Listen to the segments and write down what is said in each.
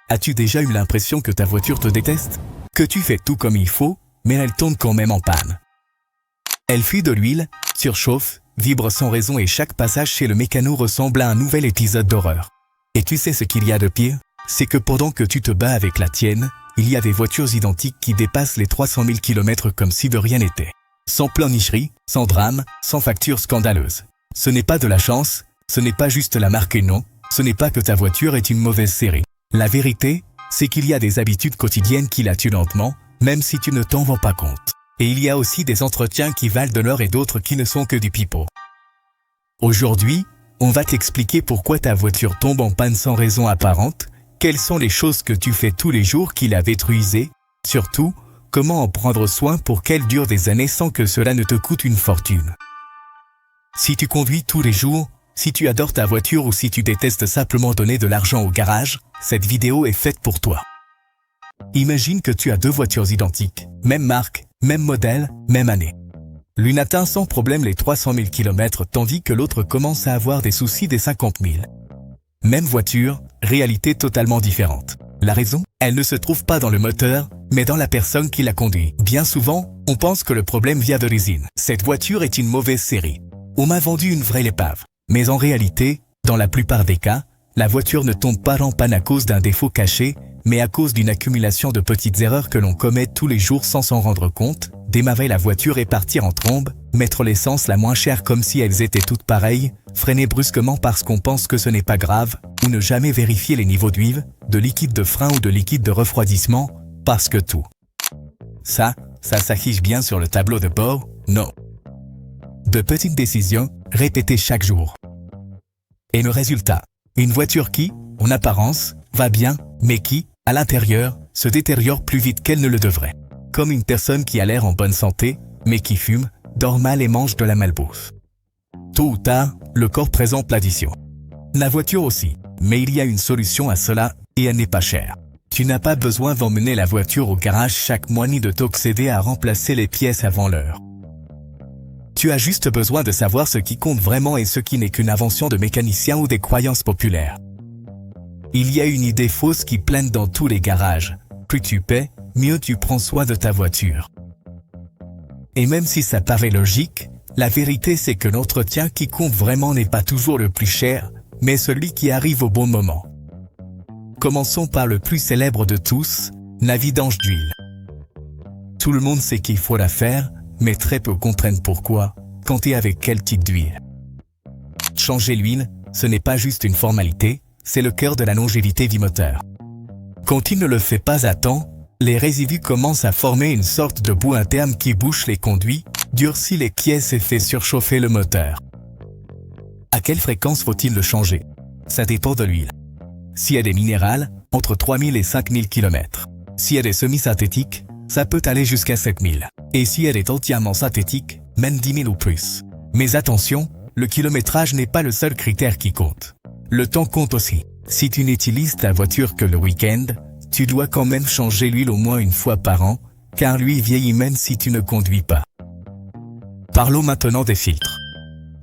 As-tu déjà eu l'impression que ta voiture te déteste? Que tu fais tout comme il faut, mais elle tombe quand même en panne. Elle fuit de l'huile, surchauffe, vibre sans raison et chaque passage chez le mécano ressemble à un nouvel épisode d'horreur. Et tu sais ce qu'il y a de pire? C'est que pendant que tu te bats avec la tienne, il y a des voitures identiques qui dépassent les 300 000 km comme si de rien n'était. Sans pleurnicherie, sans drame, sans facture scandaleuse. Ce n'est pas de la chance, ce n'est pas juste la marque et non, ce n'est pas que ta voiture est une mauvaise série. La vérité, c'est qu'il y a des habitudes quotidiennes qui la tuent lentement, même si tu ne t'en rends pas compte. Et il y a aussi des entretiens qui valent de l'or et d'autres qui ne sont que du pipeau. Aujourd'hui, on va t'expliquer pourquoi ta voiture tombe en panne sans raison apparente, quelles sont les choses que tu fais tous les jours qui la détruisent et, surtout, comment en prendre soin pour qu'elle dure des années sans que cela ne te coûte une fortune. Si tu conduis tous les jours, si tu adores ta voiture ou si tu détestes simplement donner de l'argent au garage, cette vidéo est faite pour toi. Imagine que tu as deux voitures identiques, même marque, même modèle, même année. L'une atteint sans problème les 300 000 km tandis que l'autre commence à avoir des soucis des 50 000. Même voiture, réalité totalement différente. La raison? Elle ne se trouve pas dans le moteur, mais dans la personne qui la conduit. Bien souvent, on pense que le problème vient de l'usine. Cette voiture est une mauvaise série. On m'a vendu une vraie épave. Mais en réalité, dans la plupart des cas, la voiture ne tombe pas en panne à cause d'un défaut caché, mais à cause d'une accumulation de petites erreurs que l'on commet tous les jours sans s'en rendre compte, démarrer la voiture et partir en trombe, mettre l'essence la moins chère comme si elles étaient toutes pareilles, freiner brusquement parce qu'on pense que ce n'est pas grave, ou ne jamais vérifier les niveaux d'huile, de liquide de frein ou de liquide de refroidissement, parce que tout. Ça s'affiche bien sur le tableau de bord, non. De petites décisions, répétées chaque jour. Et le résultat, une voiture qui, en apparence, va bien, mais qui, à l'intérieur, se détériore plus vite qu'elle ne le devrait. Comme une personne qui a l'air en bonne santé, mais qui fume, dort mal et mange de la malbouffe. Tôt ou tard, le corps présente l'addition. La voiture aussi, mais il y a une solution à cela, et elle n'est pas chère. Tu n'as pas besoin d'emmener la voiture au garage chaque mois ni de t'obséder à remplacer les pièces avant l'heure. Tu as juste besoin de savoir ce qui compte vraiment et ce qui n'est qu'une invention de mécaniciens ou des croyances populaires. Il y a une idée fausse qui plane dans tous les garages. Plus tu paies, mieux tu prends soin de ta voiture. Et même si ça paraît logique, la vérité c'est que l'entretien qui compte vraiment n'est pas toujours le plus cher, mais celui qui arrive au bon moment. Commençons par le plus célèbre de tous, la vidange d'huile. Tout le monde sait qu'il faut la faire, mais très peu comprennent pourquoi, quand et avec quel type d'huile. Changer l'huile, ce n'est pas juste une formalité, c'est le cœur de la longévité du moteur. Quand il ne le fait pas à temps, les résidus commencent à former une sorte de boue interne qui bouche les conduits, durcit les pièces et fait surchauffer le moteur. À quelle fréquence faut-il le changer? Ça dépend de l'huile. Si elle est minérale, entre 3000 et 5000 km. Si elle est semi-synthétique, ça peut aller jusqu'à 7000. Et si elle est entièrement synthétique, même 10 000 ou plus. Mais attention, le kilométrage n'est pas le seul critère qui compte. Le temps compte aussi. Si tu n'utilises ta voiture que le week-end, tu dois quand même changer l'huile au moins une fois par an, car l'huile vieillit même si tu ne conduis pas. Parlons maintenant des filtres.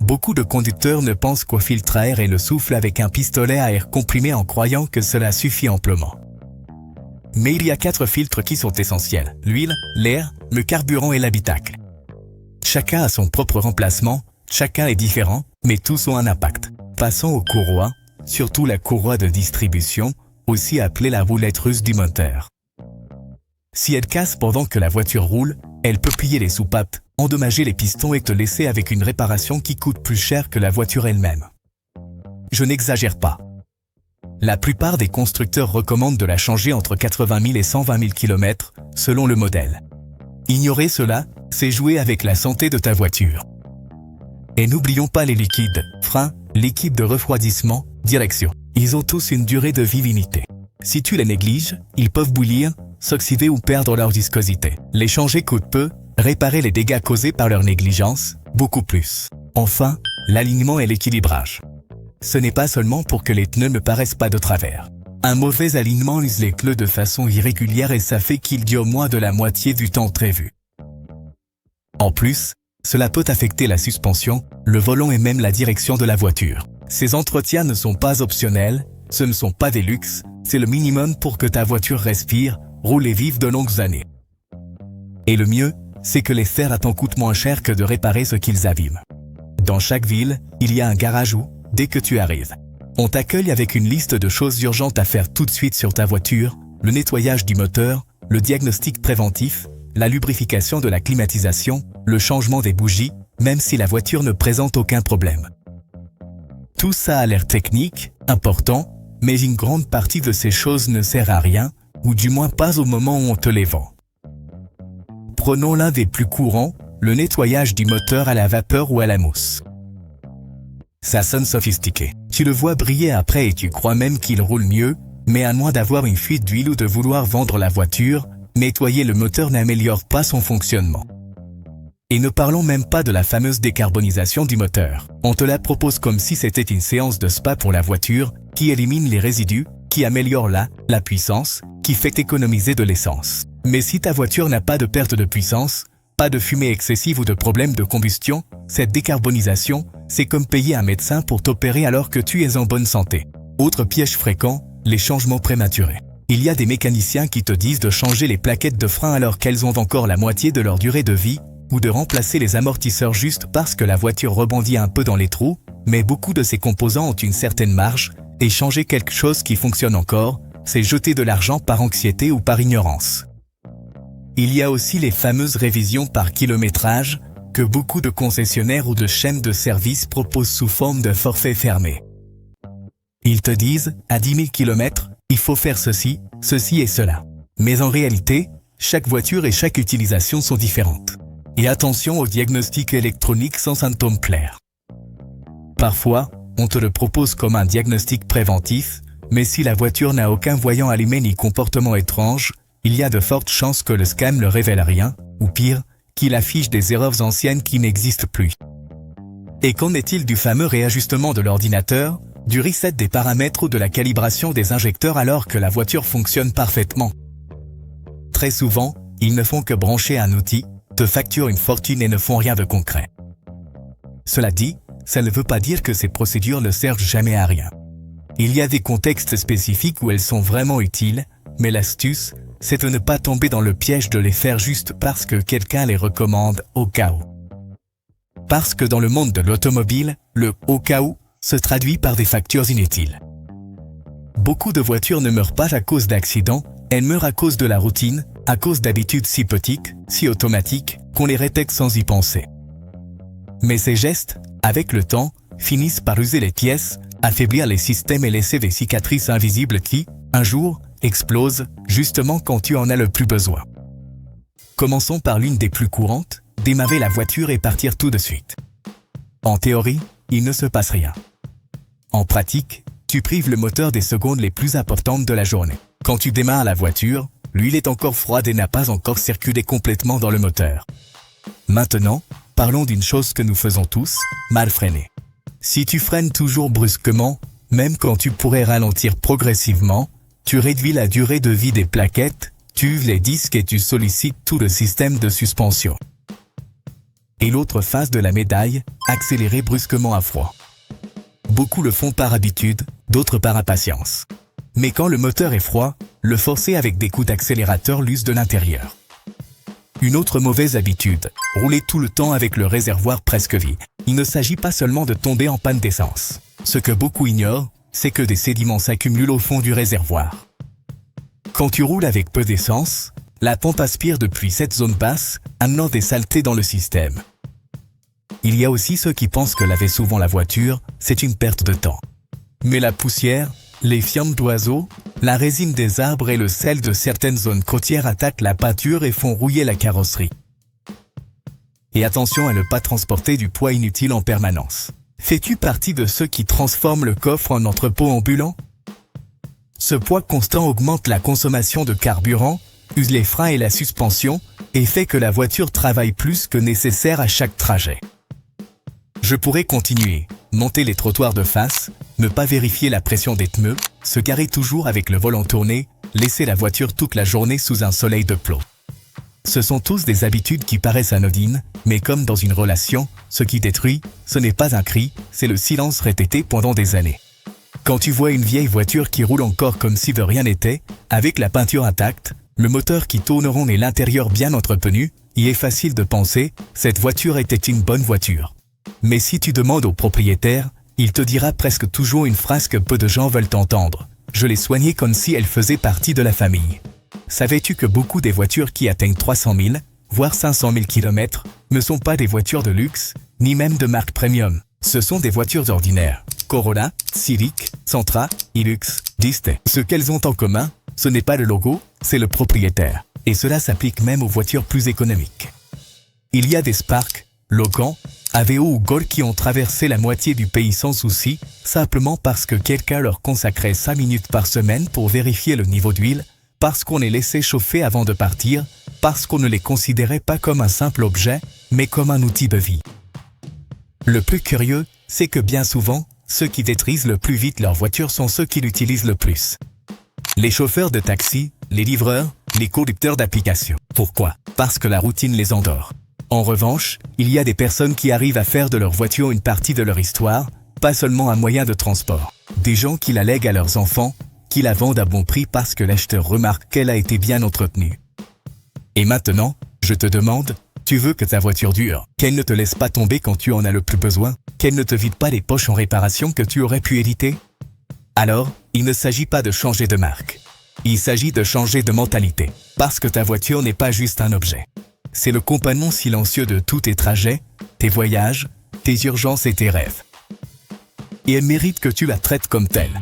Beaucoup de conducteurs ne pensent qu'au filtre à air et le soufflent avec un pistolet à air comprimé en croyant que cela suffit amplement. Mais il y a 4 filtres qui sont essentiels: l'huile, l'air, le carburant et l'habitacle. Chacun a son propre remplacement, chacun est différent, mais tous ont un impact. Passons aux courroies, surtout la courroie de distribution, aussi appelée la roulette russe du moteur. Si elle casse pendant que la voiture roule, elle peut plier les soupapes, endommager les pistons et te laisser avec une réparation qui coûte plus cher que la voiture elle-même. Je n'exagère pas. La plupart des constructeurs recommandent de la changer entre 80 000 et 120 000 km, selon le modèle. Ignorer cela, c'est jouer avec la santé de ta voiture. Et n'oublions pas les liquides, freins, liquide de refroidissement, direction. Ils ont tous une durée de vie limitée. Si tu les négliges, ils peuvent bouillir, s'oxyder ou perdre leur viscosité. Les changer coûte peu, réparer les dégâts causés par leur négligence, beaucoup plus. Enfin, l'alignement et l'équilibrage. Ce n'est pas seulement pour que les pneus ne paraissent pas de travers. Un mauvais alignement use les pneus de façon irrégulière et ça fait qu'ils durent moins de la moitié du temps prévu. En plus, cela peut affecter la suspension, le volant et même la direction de la voiture. Ces entretiens ne sont pas optionnels, Ce ne sont pas des luxes, c'est le minimum pour que ta voiture respire, roule et vive de longues années. Et le mieux, c'est que les faire à t'en coûte moins cher que de réparer ce qu'ils abîment. Dans chaque ville, il y a un garage où, dès que tu arrives, on t'accueille avec une liste de choses urgentes à faire tout de suite sur ta voiture, le nettoyage du moteur, le diagnostic préventif, la lubrification de la climatisation, le changement des bougies, même si la voiture ne présente aucun problème. Tout ça a l'air technique, important, mais une grande partie de ces choses ne sert à rien, ou du moins pas au moment où on te les vend. Prenons l'un des plus courants, le nettoyage du moteur à la vapeur ou à la mousse. Ça sonne sophistiqué. Tu le vois briller après et tu crois même qu'il roule mieux, mais à moins d'avoir une fuite d'huile ou de vouloir vendre la voiture, nettoyer le moteur n'améliore pas son fonctionnement. Et ne parlons même pas de la fameuse décarbonisation du moteur. On te la propose comme si c'était une séance de spa pour la voiture, qui élimine les résidus, qui améliore la puissance, qui fait économiser de l'essence. Mais si ta voiture n'a pas de perte de puissance, pas de fumée excessive ou de problème de combustion, cette décarbonisation, c'est comme payer un médecin pour t'opérer alors que tu es en bonne santé. Autre piège fréquent, les changements prématurés. Il y a des mécaniciens qui te disent de changer les plaquettes de frein alors qu'elles ont encore la moitié de leur durée de vie, ou de remplacer les amortisseurs juste parce que la voiture rebondit un peu dans les trous, mais beaucoup de ces composants ont une certaine marge, et changer quelque chose qui fonctionne encore, c'est jeter de l'argent par anxiété ou par ignorance. Il y a aussi les fameuses révisions par kilométrage, que beaucoup de concessionnaires ou de chaînes de services proposent sous forme de forfait fermé. Ils te disent, à 10 000 km, il faut faire ceci, ceci et cela. Mais en réalité, chaque voiture et chaque utilisation sont différentes. Et attention au diagnostic électronique sans symptômes clairs. Parfois, on te le propose comme un diagnostic préventif, mais si la voiture n'a aucun voyant allumé ni comportement étrange, il y a de fortes chances que le scan ne révèle rien, ou pire, qu'il affiche des erreurs anciennes qui n'existent plus. Et qu'en est-il du fameux réajustement de l'ordinateur, du reset des paramètres ou de la calibration des injecteurs alors que la voiture fonctionne parfaitement? Très souvent, ils ne font que brancher un outil, te facturent une fortune et ne font rien de concret. Cela dit, ça ne veut pas dire que ces procédures ne servent jamais à rien. Il y a des contextes spécifiques où elles sont vraiment utiles, mais l'astuce, c'est de ne pas tomber dans le piège de les faire juste parce que quelqu'un les recommande au cas où. Parce que dans le monde de l'automobile, le « au cas où » se traduit par des factures inutiles. Beaucoup de voitures ne meurent pas à cause d'accidents, elles meurent à cause de la routine, à cause d'habitudes si petites, si automatiques, qu'on les répète sans y penser. Mais ces gestes, avec le temps, finissent par user les pièces, affaiblir les systèmes et laisser des cicatrices invisibles qui, un jour, explosent, justement quand tu en as le plus besoin. Commençons par l'une des plus courantes, démarrer la voiture et partir tout de suite. En théorie, il ne se passe rien. En pratique, tu prives le moteur des secondes les plus importantes de la journée. Quand tu démarres la voiture, l'huile est encore froide et n'a pas encore circulé complètement dans le moteur. Maintenant, parlons d'une chose que nous faisons tous, mal freiner. Si tu freines toujours brusquement, même quand tu pourrais ralentir progressivement, tu réduis la durée de vie des plaquettes, tu uses les disques et tu sollicites tout le système de suspension. Et l'autre face de la médaille, accélérer brusquement à froid. Beaucoup le font par habitude, d'autres par impatience. Mais quand le moteur est froid, le forcer avec des coups d'accélérateur l'use de l'intérieur. Une autre mauvaise habitude, rouler tout le temps avec le réservoir presque vide. Il ne s'agit pas seulement de tomber en panne d'essence. Ce que beaucoup ignorent, c'est que des sédiments s'accumulent au fond du réservoir. Quand tu roules avec peu d'essence, la pompe aspire depuis cette zone basse, amenant des saletés dans le système. Il y a aussi ceux qui pensent que laver souvent la voiture, c'est une perte de temps. Mais la poussière, les fientes d'oiseaux, la résine des arbres et le sel de certaines zones côtières attaquent la peinture et font rouiller la carrosserie. Et attention à ne pas transporter du poids inutile en permanence. Fais-tu partie de ceux qui transforment le coffre en entrepôt ambulant? Ce poids constant augmente la consommation de carburant, use les freins et la suspension, et fait que la voiture travaille plus que nécessaire à chaque trajet. Je pourrais continuer, monter les trottoirs de face, ne pas vérifier la pression des pneus, se garer toujours avec le volant tourné, laisser la voiture toute la journée sous un soleil de plomb. Ce sont tous des habitudes qui paraissent anodines, mais comme dans une relation, ce qui détruit, ce n'est pas un cri, c'est le silence répété pendant des années. Quand tu vois une vieille voiture qui roule encore comme si de rien n'était, avec la peinture intacte, le moteur qui tourne rond et l'intérieur bien entretenu, il est facile de penser, cette voiture était une bonne voiture. Mais si tu demandes au propriétaire, il te dira presque toujours une phrase que peu de gens veulent entendre. Je l'ai soignée comme si elle faisait partie de la famille. Savais-tu que beaucoup des voitures qui atteignent 300 000, voire 500 000 km, ne sont pas des voitures de luxe, ni même de marque premium. Ce sont des voitures ordinaires. Corolla, Civic, Sentra, Hilux, Disney. Ce qu'elles ont en commun, ce n'est pas le logo, c'est le propriétaire. Et cela s'applique même aux voitures plus économiques. Il y a des Spark, Logan, Aveo ou Gol qui ont traversé la moitié du pays sans souci, simplement parce que quelqu'un leur consacrait 5 minutes par semaine pour vérifier le niveau d'huile, parce qu'on les laissait chauffer avant de partir, parce qu'on ne les considérait pas comme un simple objet, mais comme un outil de vie. Le plus curieux, c'est que bien souvent, ceux qui détruisent le plus vite leur voiture sont ceux qui l'utilisent le plus. Les chauffeurs de taxi, les livreurs, les conducteurs d'applications. Pourquoi? Parce que la routine les endort. En revanche, il y a des personnes qui arrivent à faire de leur voiture une partie de leur histoire, pas seulement un moyen de transport. Des gens qui la lèguent à leurs enfants, qui la vendent à bon prix parce que l'acheteur remarque qu'elle a été bien entretenue. Et maintenant, je te demande, tu veux que ta voiture dure, qu'elle ne te laisse pas tomber quand tu en as le plus besoin, qu'elle ne te vide pas les poches en réparation que tu aurais pu éviter? Alors, il ne s'agit pas de changer de marque. Il s'agit de changer de mentalité, parce que ta voiture n'est pas juste un objet. C'est le compagnon silencieux de tous tes trajets, tes voyages, tes urgences et tes rêves. Et elle mérite que tu la traites comme telle.